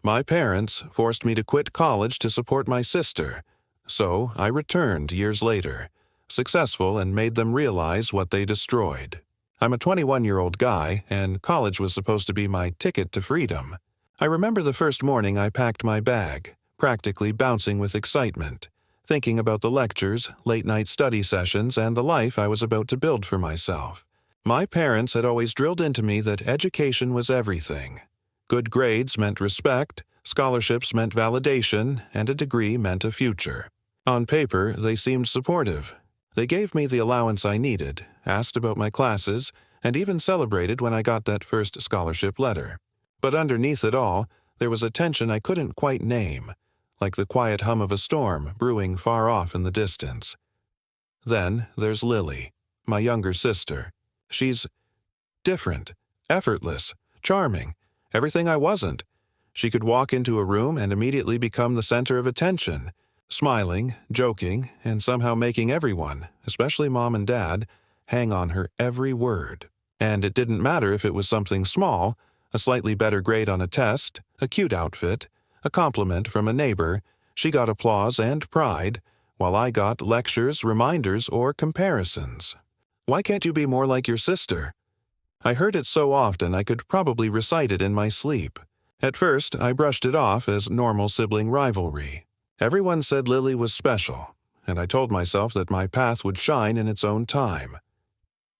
My parents forced me to quit college to support my sister, so I returned years later, successful, and made them realize what they destroyed. I'm a 21-year-old guy, and college was supposed to be my ticket to freedom. I remember the first morning I packed my bag, practically bouncing with excitement, thinking about the lectures, late-night study sessions, and the life I was about to build for myself. My parents had always drilled into me that education was everything. Good grades meant respect, scholarships meant validation, and a degree meant a future. On paper, they seemed supportive. They gave me the allowance I needed, asked about my classes, and even celebrated when I got that first scholarship letter. But underneath it all, there was a tension I couldn't quite name, like the quiet hum of a storm brewing far off in the distance. Then there's Lily, my younger sister. She's different, effortless, charming, everything I wasn't. She could walk into a room and immediately become the center of attention, smiling, joking, and somehow making everyone, especially Mom and Dad, hang on her every word. And it didn't matter if it was something small, a slightly better grade on a test, a cute outfit, a compliment from a neighbor. She got applause and pride, while I got lectures, reminders, or comparisons. Why can't you be more like your sister? I heard it so often I could probably recite it in my sleep. At first, I brushed it off as normal sibling rivalry. Everyone said Lily was special, and I told myself that my path would shine in its own time.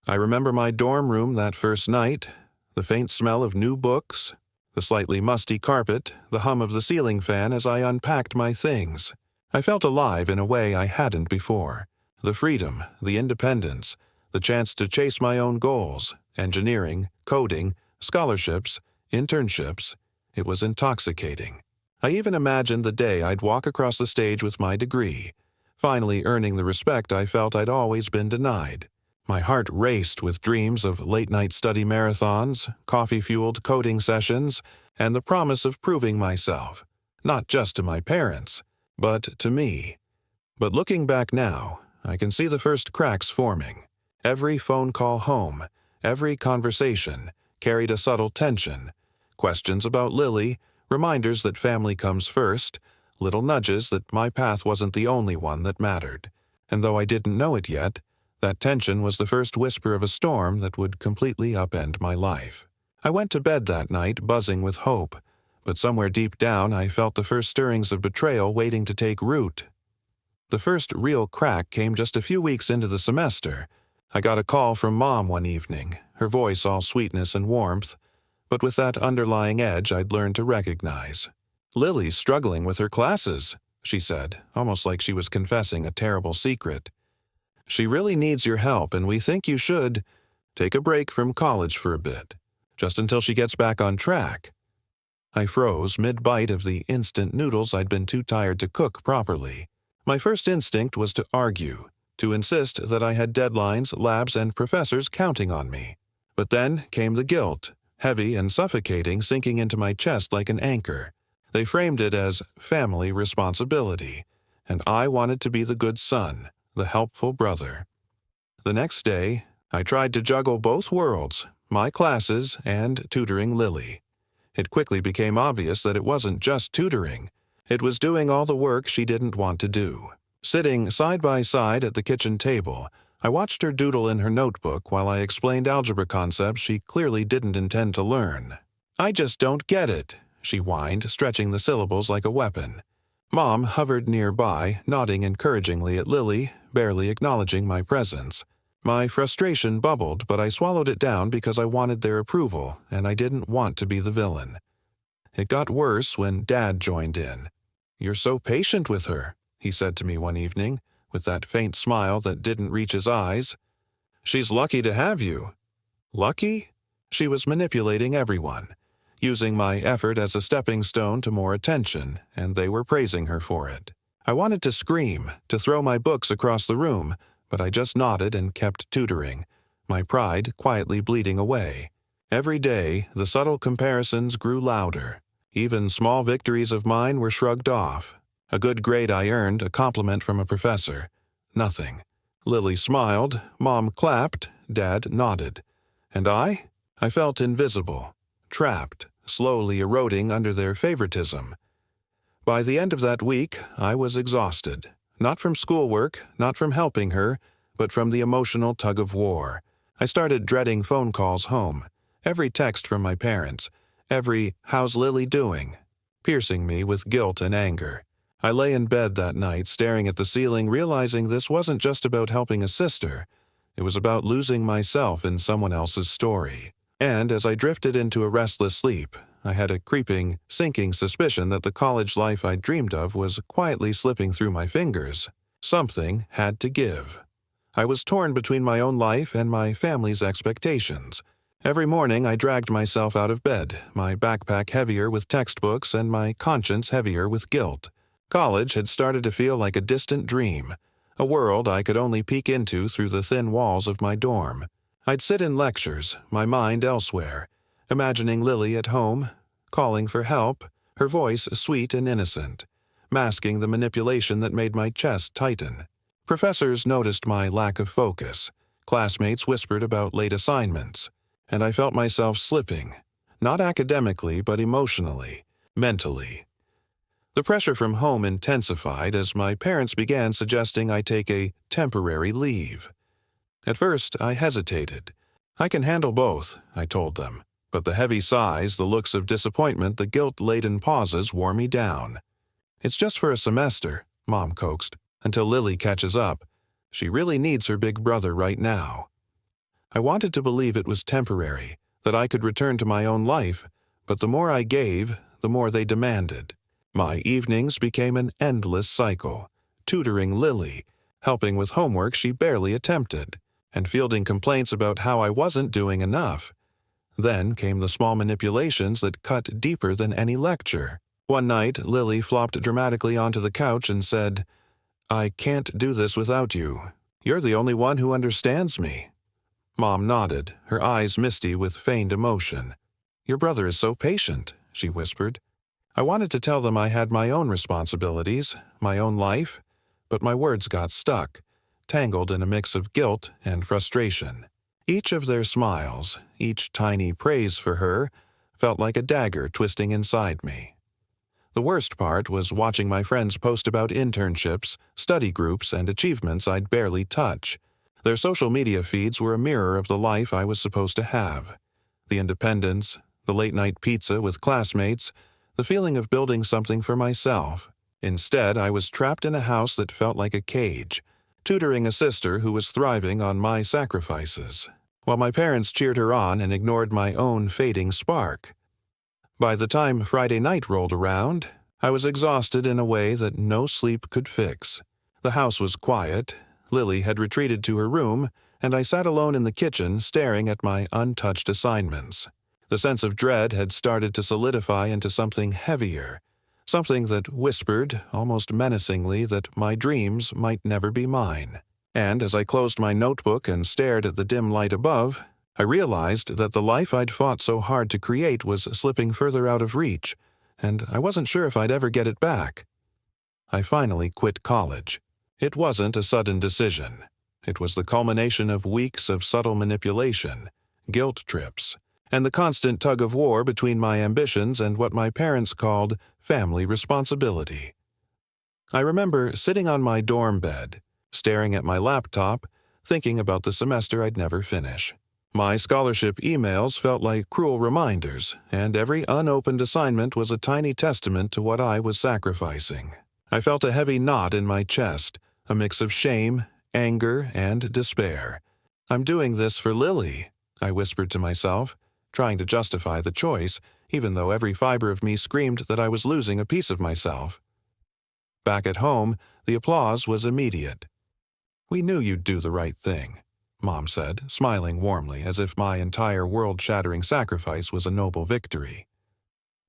I remember my dorm room that first night, the faint smell of new books, the slightly musty carpet, the hum of the ceiling fan as I unpacked my things. I felt alive in a way I hadn't before. The freedom, the independence, the chance to chase my own goals, engineering, coding, scholarships, internships. It was intoxicating. I even imagined the day I'd walk across the stage with my degree, finally earning the respect I felt I'd always been denied. My heart raced with dreams of late-night study marathons, coffee-fueled coding sessions, and the promise of proving myself, not just to my parents, but to me. But looking back now, I can see the first cracks forming. Every phone call home, every conversation, carried a subtle tension. Questions about Lily, reminders that family comes first, little nudges that my path wasn't the only one that mattered. And though I didn't know it yet, that tension was the first whisper of a storm that would completely upend my life. I went to bed that night buzzing with hope, but somewhere deep down I felt the first stirrings of betrayal waiting to take root. The first real crack came just a few weeks into the semester. I got a call from Mom one evening, her voice all sweetness and warmth, but with that underlying edge I'd learned to recognize. "Lily's struggling with her classes," she said, almost like she was confessing a terrible secret. "She really needs your help, and we think you should take a break from college for a bit, just until she gets back on track." I froze mid-bite of the instant noodles I'd been too tired to cook properly. My first instinct was to argue, to insist that I had deadlines, labs, and professors counting on me. But then came the guilt, heavy and suffocating, sinking into my chest like an anchor. They framed it as family responsibility, and I wanted to be the good son, the helpful brother. The next day, I tried to juggle both worlds, my classes and tutoring Lily. It quickly became obvious that it wasn't just tutoring. It was doing all the work she didn't want to do. Sitting side by side at the kitchen table, I watched her doodle in her notebook while I explained algebra concepts she clearly didn't intend to learn. "I just don't get it," she whined, stretching the syllables like a weapon. Mom hovered nearby, nodding encouragingly at Lily, barely acknowledging my presence. My frustration bubbled, but I swallowed it down because I wanted their approval, and I didn't want to be the villain. It got worse when Dad joined in. "You're so patient with her," he said to me one evening, with that faint smile that didn't reach his eyes. "She's lucky to have you." Lucky? She was manipulating everyone, using my effort as a stepping stone to more attention, and they were praising her for it. I wanted to scream, to throw my books across the room, but I just nodded and kept tutoring, my pride quietly bleeding away. Every day, the subtle comparisons grew louder. Even small victories of mine were shrugged off. A good grade I earned, a compliment from a professor. Nothing. Lily smiled, Mom clapped, Dad nodded. And I felt invisible, trapped, slowly eroding under their favoritism. By the end of that week, I was exhausted. Not from schoolwork, not from helping her, but from the emotional tug-of-war. I started dreading phone calls home, every text from my parents, every "how's Lily doing?" piercing me with guilt and anger. I lay in bed that night staring at the ceiling, realizing this wasn't just about helping a sister. It was about losing myself in someone else's story. And as I drifted into a restless sleep, I had a creeping, sinking suspicion that the college life I dreamed of was quietly slipping through my fingers. Something had to give. I was torn between my own life and my family's expectations. Every morning I dragged myself out of bed, my backpack heavier with textbooks and my conscience heavier with guilt. College had started to feel like a distant dream, a world I could only peek into through the thin walls of my dorm. I'd sit in lectures, my mind elsewhere, imagining Lily at home, calling for help, her voice sweet and innocent, masking the manipulation that made my chest tighten. Professors noticed my lack of focus, classmates whispered about late assignments, and I felt myself slipping, not academically but emotionally, mentally. The pressure from home intensified as my parents began suggesting I take a temporary leave. At first, I hesitated. "I can handle both," I told them, but the heavy sighs, the looks of disappointment, the guilt-laden pauses wore me down. "It's just for a semester," Mom coaxed, "until Lily catches up. She really needs her big brother right now." I wanted to believe it was temporary, that I could return to my own life, but the more I gave, the more they demanded. My evenings became an endless cycle, tutoring Lily, helping with homework she barely attempted, and fielding complaints about how I wasn't doing enough. Then came the small manipulations that cut deeper than any lecture. One night, Lily flopped dramatically onto the couch and said, "I can't do this without you. You're the only one who understands me." Mom nodded, her eyes misty with feigned emotion. "Your brother is so patient," she whispered. I wanted to tell them I had my own responsibilities, my own life, but my words got stuck, tangled in a mix of guilt and frustration. Each of their smiles, each tiny praise for her, felt like a dagger twisting inside me. The worst part was watching my friends post about internships, study groups, and achievements I'd barely touch. Their social media feeds were a mirror of the life I was supposed to have. The independence, the late-night pizza with classmates, the feeling of building something for myself. Instead, I was trapped in a house that felt like a cage, tutoring a sister who was thriving on my sacrifices, while my parents cheered her on and ignored my own fading spark. By the time Friday night rolled around, I was exhausted in a way that no sleep could fix. The house was quiet, Lily had retreated to her room, and I sat alone in the kitchen staring at my untouched assignments. The sense of dread had started to solidify into something heavier, something that whispered, almost menacingly, that my dreams might never be mine. And as I closed my notebook and stared at the dim light above, I realized that the life I'd fought so hard to create was slipping further out of reach, and I wasn't sure if I'd ever get it back. I finally quit college. It wasn't a sudden decision. It was the culmination of weeks of subtle manipulation, guilt trips, and the constant tug-of-war between my ambitions and what my parents called family responsibility. I remember sitting on my dorm bed, staring at my laptop, thinking about the semester I'd never finish. My scholarship emails felt like cruel reminders, and every unopened assignment was a tiny testament to what I was sacrificing. I felt a heavy knot in my chest, a mix of shame, anger, and despair. "I'm doing this for Lily," I whispered to myself, trying to justify the choice, even though every fiber of me screamed that I was losing a piece of myself. Back at home, the applause was immediate. "We knew you'd do the right thing," Mom said, smiling warmly as if my entire world-shattering sacrifice was a noble victory.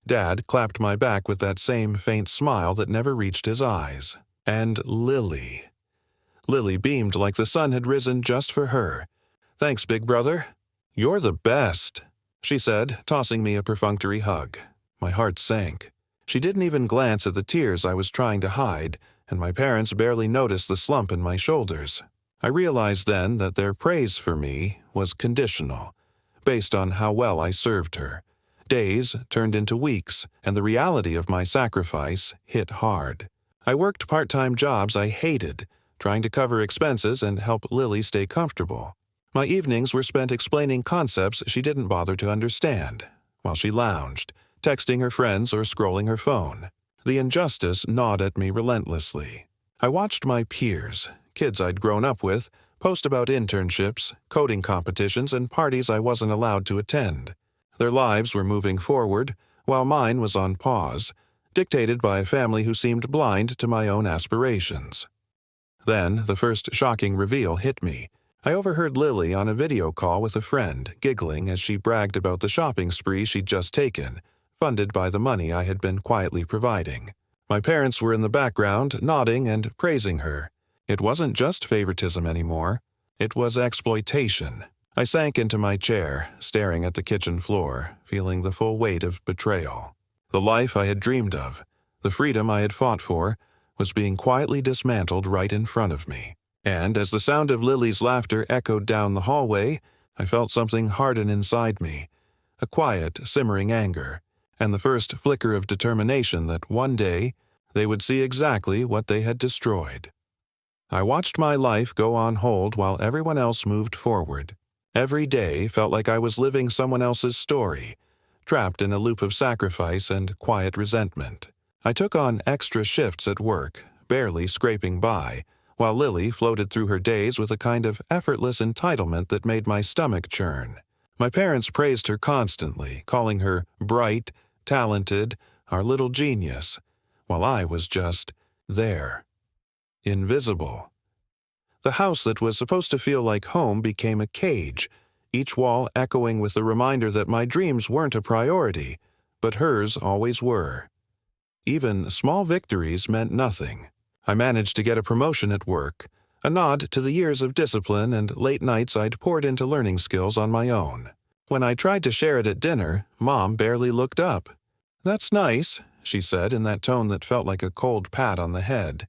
Dad clapped my back with that same faint smile that never reached his eyes. And Lily. Lily beamed like the sun had risen just for her. "Thanks, big brother. You're the best," she said, tossing me a perfunctory hug. My heart sank. She didn't even glance at the tears I was trying to hide, and my parents barely noticed the slump in my shoulders. I realized then that their praise for me was conditional, based on how well I served her. Days turned into weeks, and the reality of my sacrifice hit hard. I worked part-time jobs I hated, trying to cover expenses and help Lily stay comfortable. My evenings were spent explaining concepts she didn't bother to understand, while she lounged, texting her friends or scrolling her phone. The injustice gnawed at me relentlessly. I watched my peers, kids I'd grown up with, post about internships, coding competitions, and parties I wasn't allowed to attend. Their lives were moving forward, while mine was on pause, dictated by a family who seemed blind to my own aspirations. Then, the first shocking reveal hit me. I overheard Lily on a video call with a friend, giggling as she bragged about the shopping spree she'd just taken, funded by the money I had been quietly providing. My parents were in the background, nodding and praising her. It wasn't just favoritism anymore. It was exploitation. I sank into my chair, staring at the kitchen floor, feeling the full weight of betrayal. The life I had dreamed of, the freedom I had fought for, was being quietly dismantled right in front of me. And as the sound of Lily's laughter echoed down the hallway, I felt something harden inside me, a quiet, simmering anger, and the first flicker of determination that one day they would see exactly what they had destroyed. I watched my life go on hold while everyone else moved forward. Every day felt like I was living someone else's story, trapped in a loop of sacrifice and quiet resentment. I took on extra shifts at work, barely scraping by, while Lily floated through her days with a kind of effortless entitlement that made my stomach churn. My parents praised her constantly, calling her bright, talented, our little genius, while I was just there. Invisible. The house that was supposed to feel like home became a cage, each wall echoing with the reminder that my dreams weren't a priority, but hers always were. Even small victories meant nothing. I managed to get a promotion at work, a nod to the years of discipline and late nights I'd poured into learning skills on my own. When I tried to share it at dinner, Mom barely looked up. "That's nice," she said in that tone that felt like a cold pat on the head.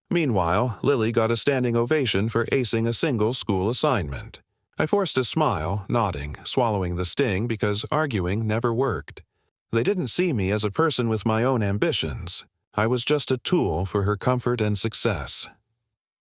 Meanwhile, Lily got a standing ovation for acing a single school assignment. I forced a smile, nodding, swallowing the sting because arguing never worked. They didn't see me as a person with my own ambitions. I was just a tool for her comfort and success.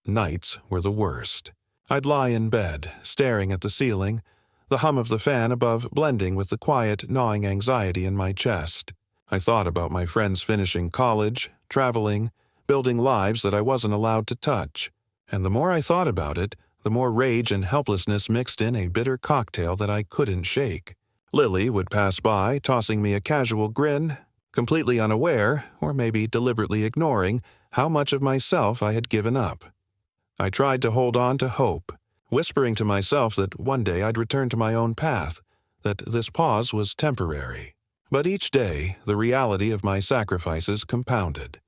Nights were the worst. I'd lie in bed, staring at the ceiling, the hum of the fan above blending with the quiet, gnawing anxiety in my chest. I thought about my friends finishing college, traveling, building lives that I wasn't allowed to touch. And the more I thought about it, the more rage and helplessness mixed in a bitter cocktail that I couldn't shake. Lily would pass by, tossing me a casual grin, completely unaware, or maybe deliberately ignoring, how much of myself I had given up. I tried to hold on to hope, whispering to myself that one day I'd return to my own path, that this pause was temporary. But each day, the reality of my sacrifices compounded.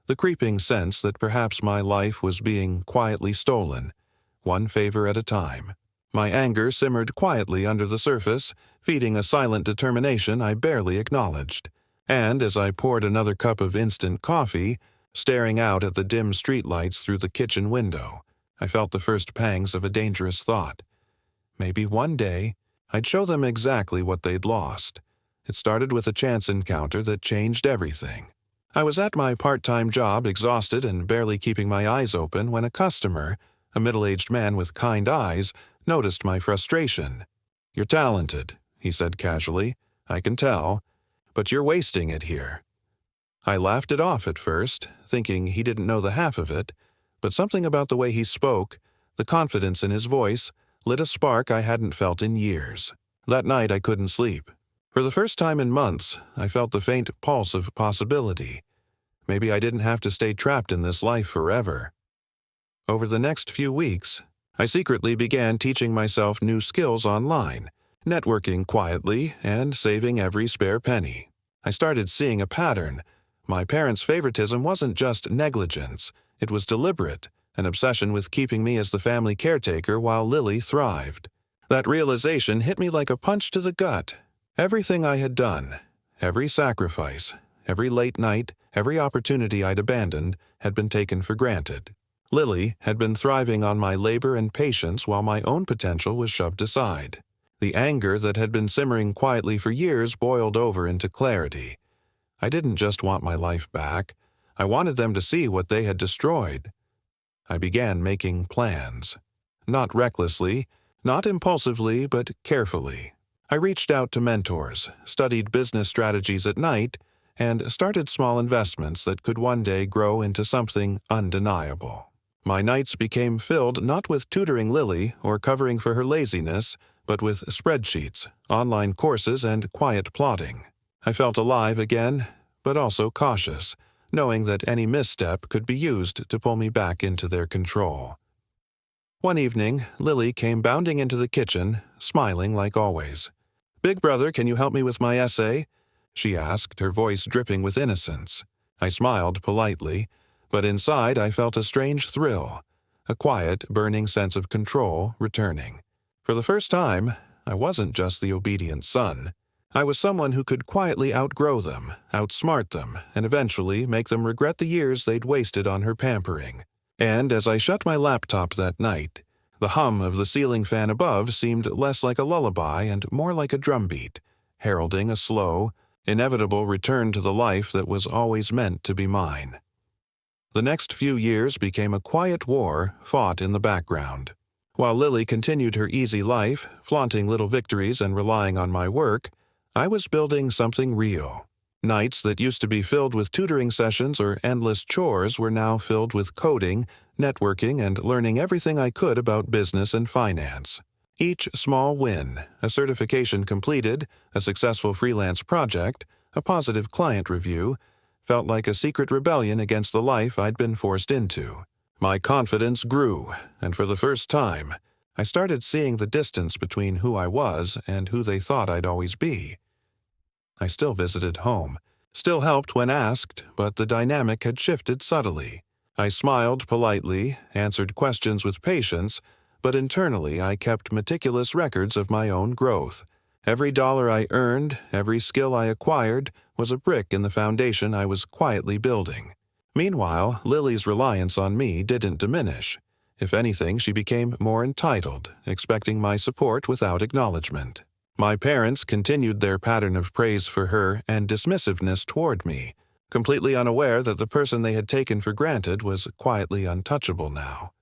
The creeping sense that perhaps my life was being quietly stolen, one favor at a time. My anger simmered quietly under the surface, feeding a silent determination I barely acknowledged. And as I poured another cup of instant coffee, staring out at the dim streetlights through the kitchen window, I felt the first pangs of a dangerous thought. Maybe one day, I'd show them exactly what they'd lost. It started with a chance encounter that changed everything. I was at my part-time job, exhausted and barely keeping my eyes open, when a customer, a middle-aged man with kind eyes, noticed my frustration. "You're talented," he said casually. "I can tell. But you're wasting it here." I laughed it off at first, thinking he didn't know the half of it, but something about the way he spoke, the confidence in his voice, lit a spark I hadn't felt in years. That night I couldn't sleep. For the first time in months, I felt the faint pulse of possibility. Maybe I didn't have to stay trapped in this life forever. Over the next few weeks, I secretly began teaching myself new skills online, networking quietly, and saving every spare penny. I started seeing a pattern. My parents' favoritism wasn't just negligence, it was deliberate, an obsession with keeping me as the family caretaker while Lily thrived. That realization hit me like a punch to the gut. Everything I had done, every sacrifice, every late night, every opportunity I'd abandoned, had been taken for granted. Lily had been thriving on my labor and patience while my own potential was shoved aside. The anger that had been simmering quietly for years boiled over into clarity. I didn't just want my life back. I wanted them to see what they had destroyed. I began making plans. Not recklessly, not impulsively, but carefully. I reached out to mentors, studied business strategies at night, and started small investments that could one day grow into something undeniable. My nights became filled not with tutoring Lily or covering for her laziness, but with spreadsheets, online courses, and quiet plotting. I felt alive again, but also cautious, knowing that any misstep could be used to pull me back into their control. One evening, Lily came bounding into the kitchen, smiling like always. "Big brother, can you help me with my essay?" she asked, her voice dripping with innocence. I smiled politely, but inside I felt a strange thrill, a quiet, burning sense of control returning. For the first time, I wasn't just the obedient son. I was someone who could quietly outgrow them, outsmart them, and eventually make them regret the years they'd wasted on her pampering. And as I shut my laptop that night, the hum of the ceiling fan above seemed less like a lullaby and more like a drumbeat, heralding a slow, inevitable return to the life that was always meant to be mine. The next few years became a quiet war fought in the background. While Lily continued her easy life, flaunting little victories and relying on my work, I was building something real. Nights that used to be filled with tutoring sessions or endless chores were now filled with coding, networking, and learning everything I could about business and finance. Each small win, a certification completed, a successful freelance project, a positive client review, felt like a secret rebellion against the life I'd been forced into. My confidence grew, and for the first time, I started seeing the distance between who I was and who they thought I'd always be. I still visited home, still helped when asked, but the dynamic had shifted subtly. I smiled politely, answered questions with patience, but internally I kept meticulous records of my own growth. Every dollar I earned, every skill I acquired, was a brick in the foundation I was quietly building. Meanwhile, Lily's reliance on me didn't diminish. If anything, she became more entitled, expecting my support without acknowledgement. My parents continued their pattern of praise for her and dismissiveness toward me, completely unaware that the person they had taken for granted was quietly untouchable now.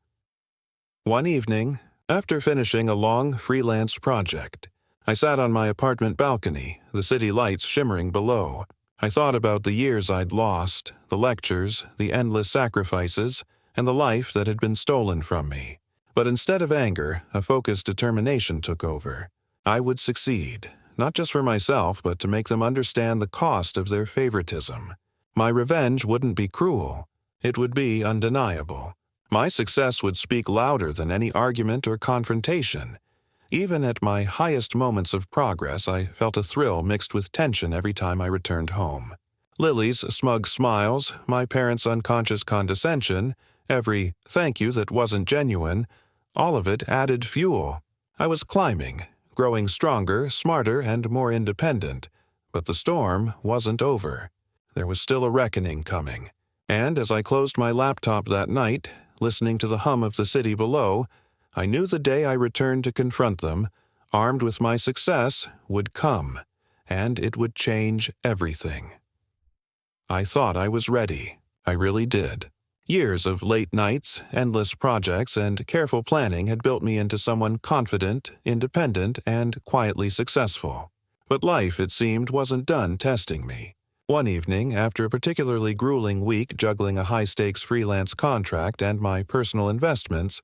One evening, after finishing a long freelance project, I sat on my apartment balcony, the city lights shimmering below. I thought about the years I'd lost, the lectures, the endless sacrifices, and the life that had been stolen from me. But instead of anger, a focused determination took over. I would succeed, not just for myself, but to make them understand the cost of their favoritism. My revenge wouldn't be cruel. It would be undeniable. My success would speak louder than any argument or confrontation. Even at my highest moments of progress, I felt a thrill mixed with tension every time I returned home. Lily's smug smiles, my parents' unconscious condescension, every thank you that wasn't genuine, all of it added fuel. I was climbing, growing stronger, smarter, and more independent. But the storm wasn't over. There was still a reckoning coming. And as I closed my laptop that night, listening to the hum of the city below, I knew the day I returned to confront them, armed with my success, would come, and it would change everything. I thought I was ready. I really did. Years of late nights, endless projects, and careful planning had built me into someone confident, independent, and quietly successful. But life, it seemed, wasn't done testing me. One evening, after a particularly grueling week juggling a high-stakes freelance contract and my personal investments,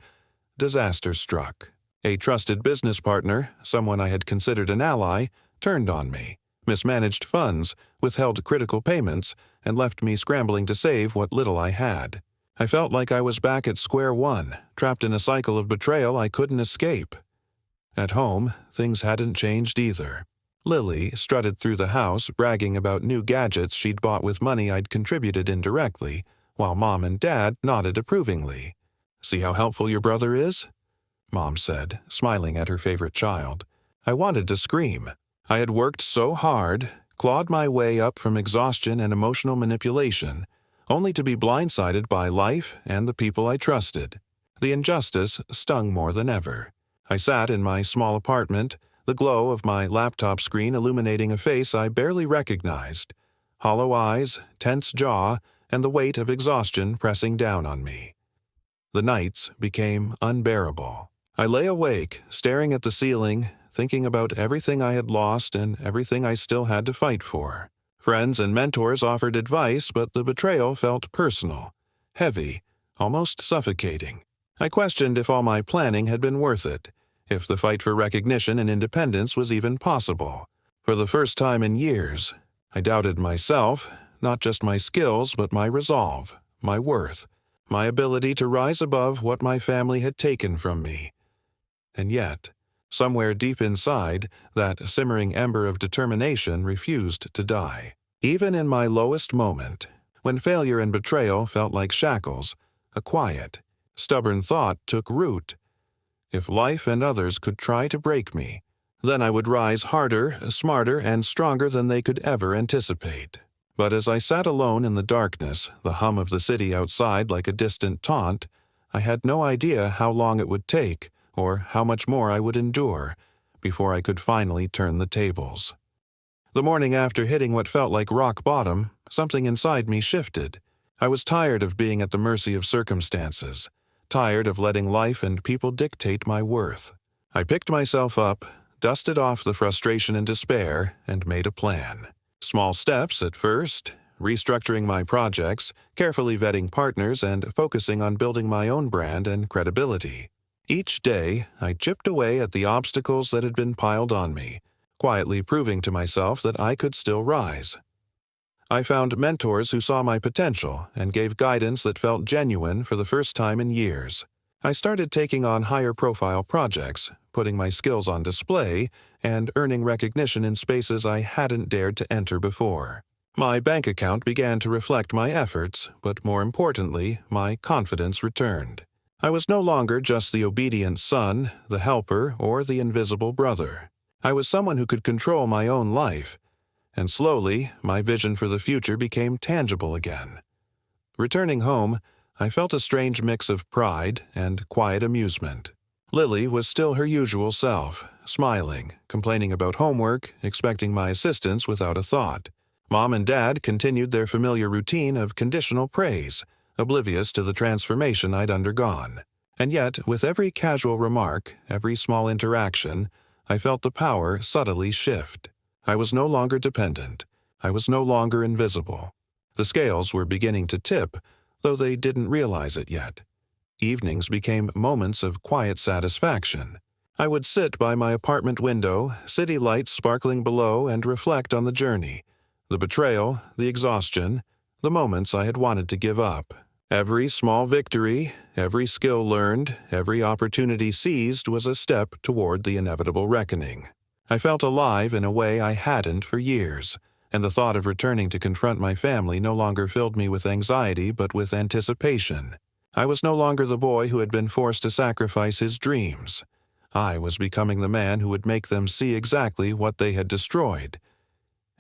disaster struck. A trusted business partner, someone I had considered an ally, turned on me, mismanaged funds, withheld critical payments, and left me scrambling to save what little I had. I felt like I was back at square one, trapped in a cycle of betrayal I couldn't escape. At home, things hadn't changed either. Lily strutted through the house, bragging about new gadgets she'd bought with money I'd contributed indirectly, while Mom and Dad nodded approvingly. "See how helpful your brother is?" Mom said, smiling at her favorite child. I wanted to scream. I had worked so hard, clawed my way up from exhaustion and emotional manipulation, only to be blindsided by life and the people I trusted. The injustice stung more than ever. I sat in my small apartment, the glow of my laptop screen illuminating a face I barely recognized, hollow eyes, tense jaw, and the weight of exhaustion pressing down on me. The nights became unbearable. I lay awake, staring at the ceiling, thinking about everything I had lost and everything I still had to fight for. Friends and mentors offered advice, but the betrayal felt personal, heavy, almost suffocating. I questioned if all my planning had been worth it, if the fight for recognition and independence was even possible. For the first time in years, I doubted myself, not just my skills, but my resolve, my worth, my ability to rise above what my family had taken from me. And yet, somewhere deep inside, that simmering ember of determination refused to die. Even in my lowest moment, when failure and betrayal felt like shackles, a quiet, stubborn thought took root. If life and others could try to break me, then I would rise harder, smarter, and stronger than they could ever anticipate. But as I sat alone in the darkness, the hum of the city outside like a distant taunt, I had no idea how long it would take, or how much more I would endure, before I could finally turn the tables. The morning after hitting what felt like rock bottom, something inside me shifted. I was tired of being at the mercy of circumstances, tired of letting life and people dictate my worth. I picked myself up, dusted off the frustration and despair, and made a plan. Small steps at first, restructuring my projects, carefully vetting partners, and focusing on building my own brand and credibility. Each day, I chipped away at the obstacles that had been piled on me, quietly proving to myself that I could still rise. I found mentors who saw my potential and gave guidance that felt genuine for the first time in years. I started taking on higher-profile projects, putting my skills on display, and earning recognition in spaces I hadn't dared to enter before. My bank account began to reflect my efforts, but more importantly, my confidence returned. I was no longer just the obedient son, the helper, or the invisible brother. I was someone who could control my own life, and slowly, my vision for the future became tangible again. Returning home, I felt a strange mix of pride and quiet amusement. Lily was still her usual self, smiling, complaining about homework, expecting my assistance without a thought. Mom and Dad continued their familiar routine of conditional praise, oblivious to the transformation I'd undergone. And yet, with every casual remark, every small interaction, I felt the power subtly shift. I was no longer dependent. I was no longer invisible. The scales were beginning to tip, though they didn't realize it yet. Evenings became moments of quiet satisfaction. I would sit by my apartment window, city lights sparkling below, and reflect on the journey, the betrayal, the exhaustion, the moments I had wanted to give up. Every small victory, every skill learned, every opportunity seized was a step toward the inevitable reckoning. I felt alive in a way I hadn't for years, and the thought of returning to confront my family no longer filled me with anxiety but with anticipation. I was no longer the boy who had been forced to sacrifice his dreams. I was becoming the man who would make them see exactly what they had destroyed.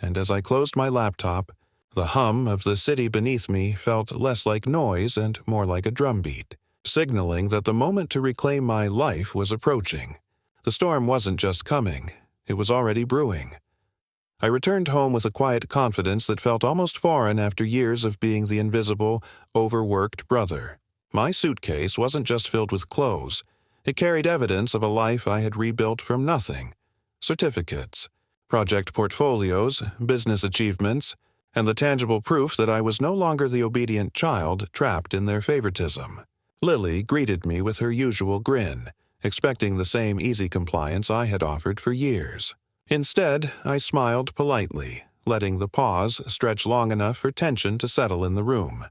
And as I closed my laptop, the hum of the city beneath me felt less like noise and more like a drumbeat, signaling that the moment to reclaim my life was approaching. The storm wasn't just coming, it was already brewing. I returned home with a quiet confidence that felt almost foreign after years of being the invisible, overworked brother. My suitcase wasn't just filled with clothes. It carried evidence of a life I had rebuilt from nothing. Certificates, project portfolios, business achievements, and the tangible proof that I was no longer the obedient child trapped in their favoritism. Lily greeted me with her usual grin, expecting the same easy compliance I had offered for years. Instead, I smiled politely, letting the pause stretch long enough for tension to settle in the room.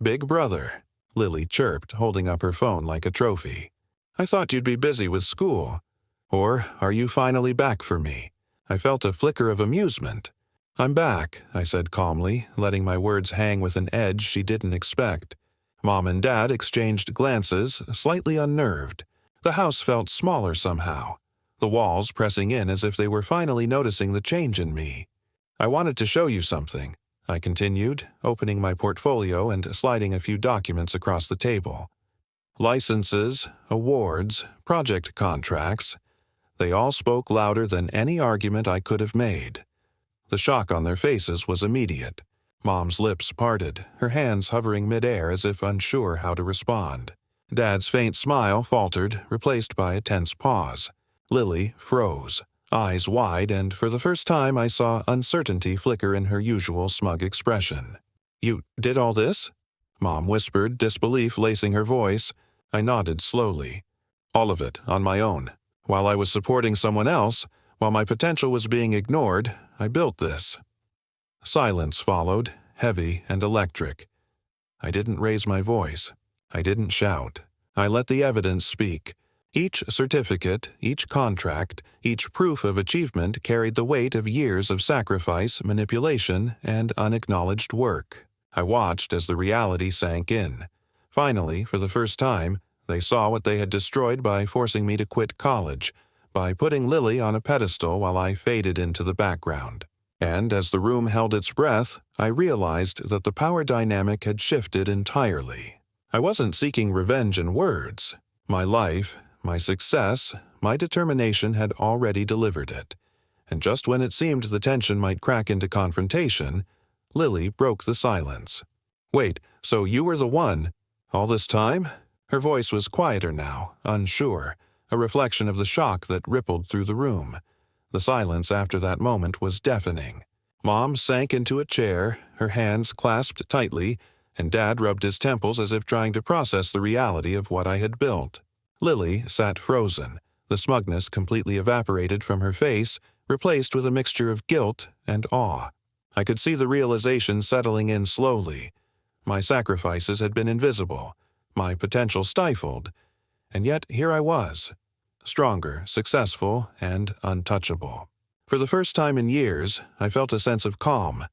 "Big brother," Lily chirped, holding up her phone like a trophy. "I thought you'd be busy with school. Or are you finally back for me?" I felt a flicker of amusement. "I'm back," I said calmly, letting my words hang with an edge she didn't expect. Mom and Dad exchanged glances, slightly unnerved. The house felt smaller somehow, the walls pressing in as if they were finally noticing the change in me. "I wanted to show you something," I continued, opening my portfolio and sliding a few documents across the table. Licenses, awards, project contracts. They all spoke louder than any argument I could have made. The shock on their faces was immediate. Mom's lips parted, her hands hovering midair as if unsure how to respond. Dad's faint smile faltered, replaced by a tense pause. Lily froze, eyes wide, and for the first time I saw uncertainty flicker in her usual smug expression. "You did all this?" Mom whispered, disbelief lacing her voice. I nodded slowly. "All of it, on my own. While I was supporting someone else, while my potential was being ignored, I built this." Silence followed, heavy and electric. I didn't raise my voice. I didn't shout. I let the evidence speak. Each certificate, each contract, each proof of achievement carried the weight of years of sacrifice, manipulation, and unacknowledged work. I watched as the reality sank in. Finally, for the first time, they saw what they had destroyed by forcing me to quit college, by putting Lily on a pedestal while I faded into the background. And as the room held its breath, I realized that the power dynamic had shifted entirely. I wasn't seeking revenge in words. My life, my success, my determination had already delivered it. And just when it seemed the tension might crack into confrontation, Lily broke the silence. "Wait, so you were the one? All this time?" Her voice was quieter now, unsure, a reflection of the shock that rippled through the room. The silence after that moment was deafening. Mom sank into a chair, her hands clasped tightly, and Dad rubbed his temples as if trying to process the reality of what I had built. Lily sat frozen, the smugness completely evaporated from her face, replaced with a mixture of guilt and awe. I could see the realization settling in slowly. My sacrifices had been invisible, my potential stifled, and yet here I was, stronger, successful, and untouchable. For the first time in years, I felt a sense of calm,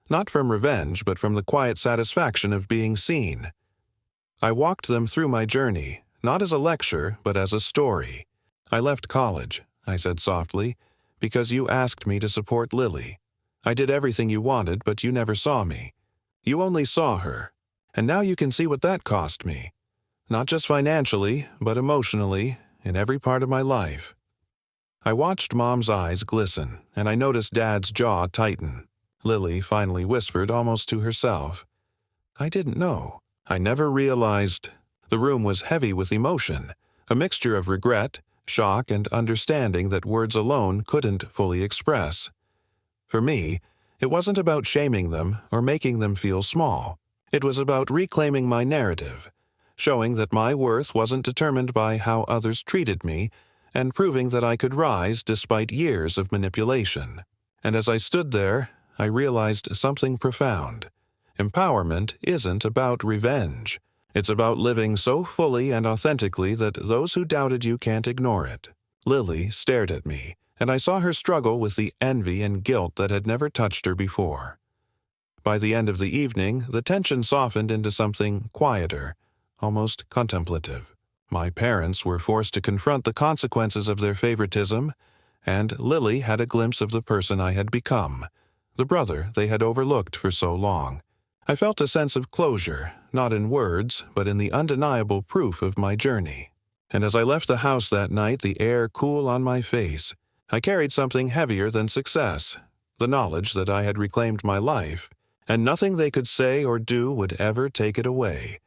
not from revenge but from the quiet satisfaction of being seen. I walked them through my journey, not as a lecture but as a story. "I left college," I said softly, "because you asked me to support Lily. I did everything you wanted, but you never saw me. You only saw her. And now you can see what that cost me. Not just financially, but emotionally, in every part of my life." I watched Mom's eyes glisten, and I noticed Dad's jaw tighten. Lily finally whispered almost to herself, "I didn't know. I never realized." The room was heavy with emotion, a mixture of regret, shock, and understanding that words alone couldn't fully express. For me, it wasn't about shaming them or making them feel small. It was about reclaiming my narrative, showing that my worth wasn't determined by how others treated me, and proving that I could rise despite years of manipulation. And as I stood there, I realized something profound. Empowerment isn't about revenge. It's about living so fully and authentically that those who doubted you can't ignore it. Lily stared at me, and I saw her struggle with the envy and guilt that had never touched her before. By the end of the evening, the tension softened into something quieter, almost contemplative. My parents were forced to confront the consequences of their favoritism, and Lily had a glimpse of the person I had become, the brother they had overlooked for so long. I felt a sense of closure, not in words, but in the undeniable proof of my journey. And as I left the house that night, the air cool on my face, I carried something heavier than success, the knowledge that I had reclaimed my life, and nothing they could say or do would ever take it away.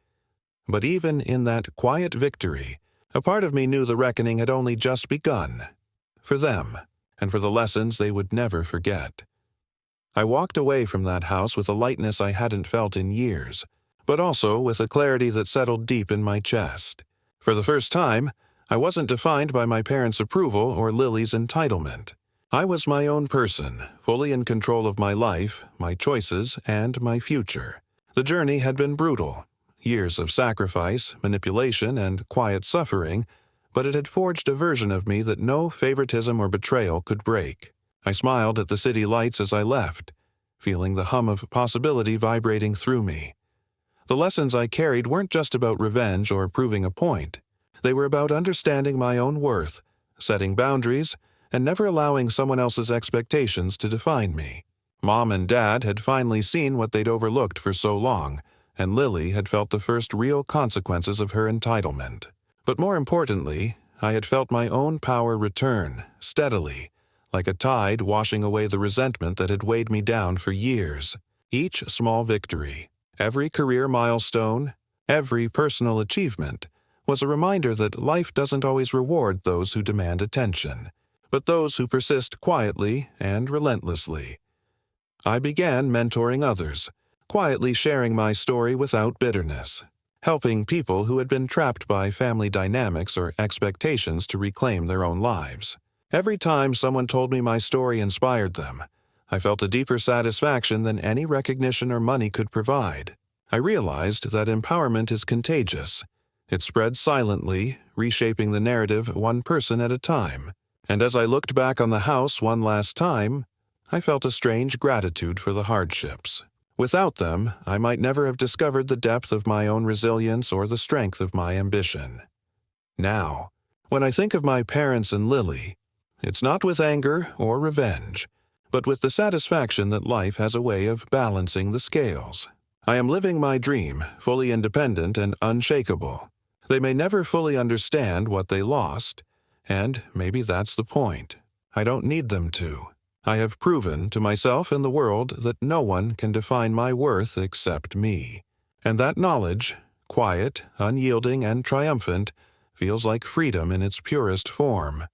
But even in that quiet victory, a part of me knew the reckoning had only just begun. For them, and for the lessons they would never forget. I walked away from that house with a lightness I hadn't felt in years, but also with a clarity that settled deep in my chest. For the first time, I wasn't defined by my parents' approval or Lily's entitlement. I was my own person, fully in control of my life, my choices, and my future. The journey had been brutal. Years of sacrifice, manipulation, and quiet suffering, but it had forged a version of me that no favoritism or betrayal could break. I smiled at the city lights as I left, feeling the hum of possibility vibrating through me. The lessons I carried weren't just about revenge or proving a point. They were about understanding my own worth, setting boundaries, and never allowing someone else's expectations to define me. Mom and Dad had finally seen what they'd overlooked for so long, and Lily had felt the first real consequences of her entitlement. But more importantly, I had felt my own power return, steadily, like a tide washing away the resentment that had weighed me down for years. Each small victory, every career milestone, every personal achievement was a reminder that life doesn't always reward those who demand attention, but those who persist quietly and relentlessly. I began mentoring others, quietly sharing my story without bitterness, helping people who had been trapped by family dynamics or expectations to reclaim their own lives. Every time someone told me my story inspired them, I felt a deeper satisfaction than any recognition or money could provide. I realized that empowerment is contagious. It spreads silently, reshaping the narrative one person at a time. And as I looked back on the house one last time, I felt a strange gratitude for the hardships. Without them, I might never have discovered the depth of my own resilience or the strength of my ambition. Now, when I think of my parents and Lily, it's not with anger or revenge, but with the satisfaction that life has a way of balancing the scales. I am living my dream, fully independent and unshakable. They may never fully understand what they lost, and maybe that's the point. I don't need them to. I have proven to myself and the world that no one can define my worth except me. And that knowledge, quiet, unyielding, and triumphant, feels like freedom in its purest form.